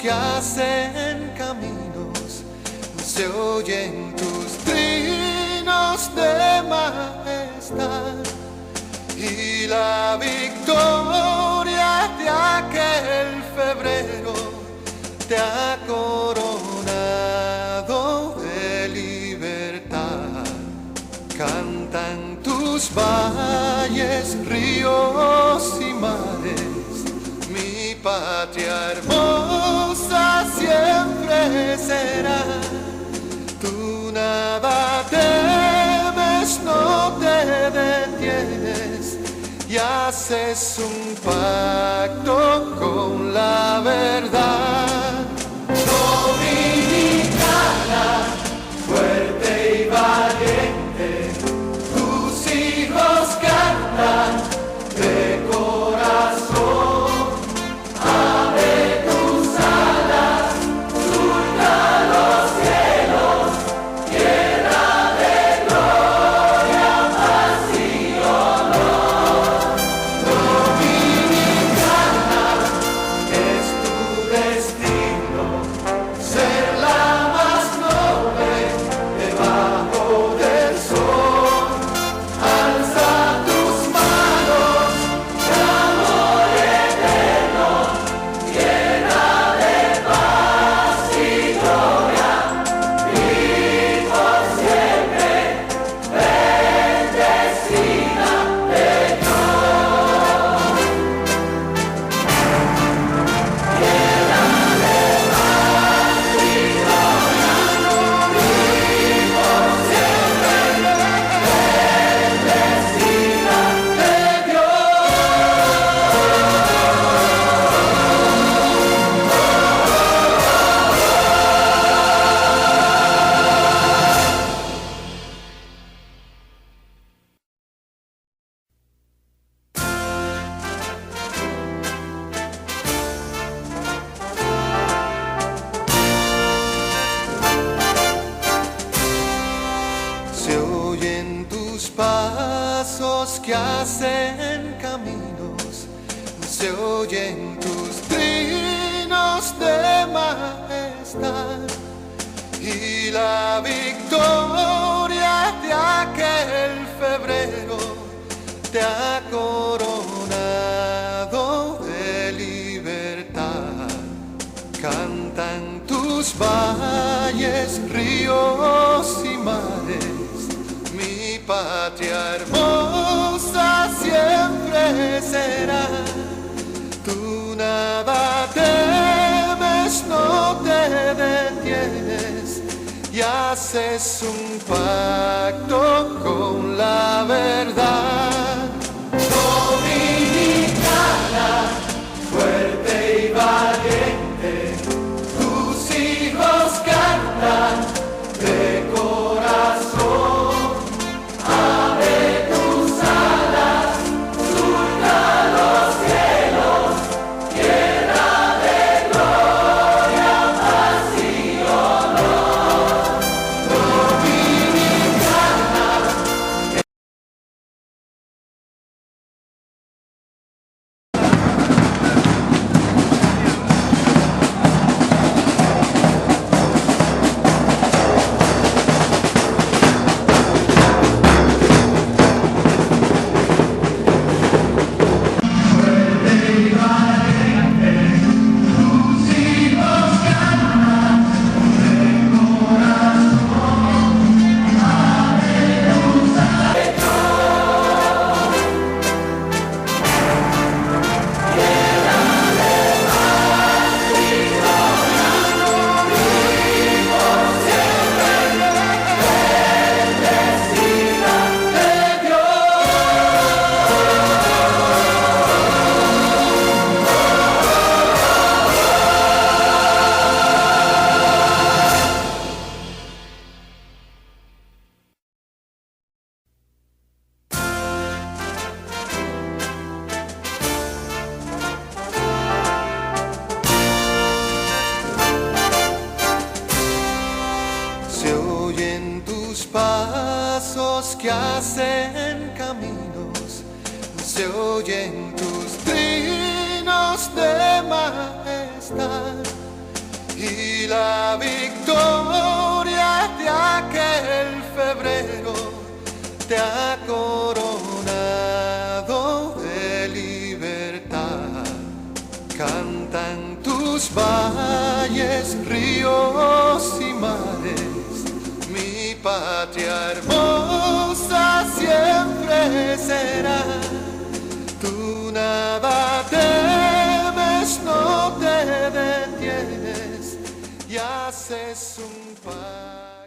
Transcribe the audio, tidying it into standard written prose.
que hacen caminos, se oyen tus trinos de majestad, y la victoria de aquel febrero te ha coronado de libertad. Cantan tus valles, ríos y mares, mi patria hermosa siempre será. Tú nada temes, no te detienes, y haces un pacto con la verdad. Dominicana, fuerte y valiente, tus hijos cantan de corazón. Abre tus alas, surca los cielos, tierra de gloria, paz y honor. Dominicana, es tu destino ser la más noble debajo del sol. Alza tus manos de amor eterno, llena de paz y gloria, y por siempre bendecida de Dios. Llena de paz y gloria, y por siempre bendecida de Dios. Se oyen tus pasos que hacen caminos, se oyen tus trinos de majestad, y la victoria de aquel febrero te ha coronado de libertad. Cantan tus valles, ríos y mares, mi patria hermosa siempre será. Tú nada temes, no te detienes, y haces un pacto con la verdad. Dominicana, fuerte y valiente, tus hijos cantan de corazón. Abre tus alas, surca los cielos, tierra de gloria, paz y honor. Dominicana, que hacen caminos, se oyen tus trinos de majestad, la victoria de aquel febrero te ha coronado de libertad. Cantan tus valles, ríos y mares, mi patria hermosa siempre será. Tú nada temes, no te detienes y haces un paso.